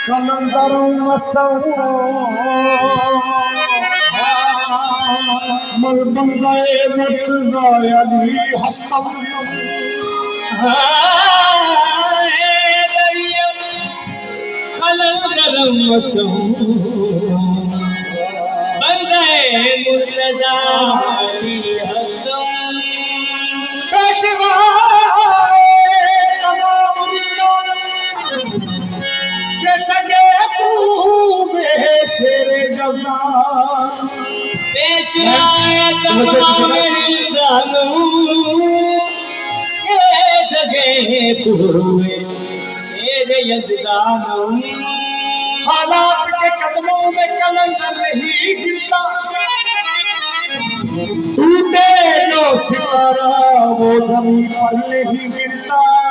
कलंदरों मल बंगाए मुतज़ायली हस्तम कलंदरों बंगाए मुतज़ायली हस्तम पेशवाए के सके पूवे शेरे जज़ा पेशवाए तमाम निंदानू के सके पूवे शेरे यज़दानू हालात के कदमों में कलंदर नहीं गिरता टूटे जो सितारा वो जमीन पर नहीं गिरता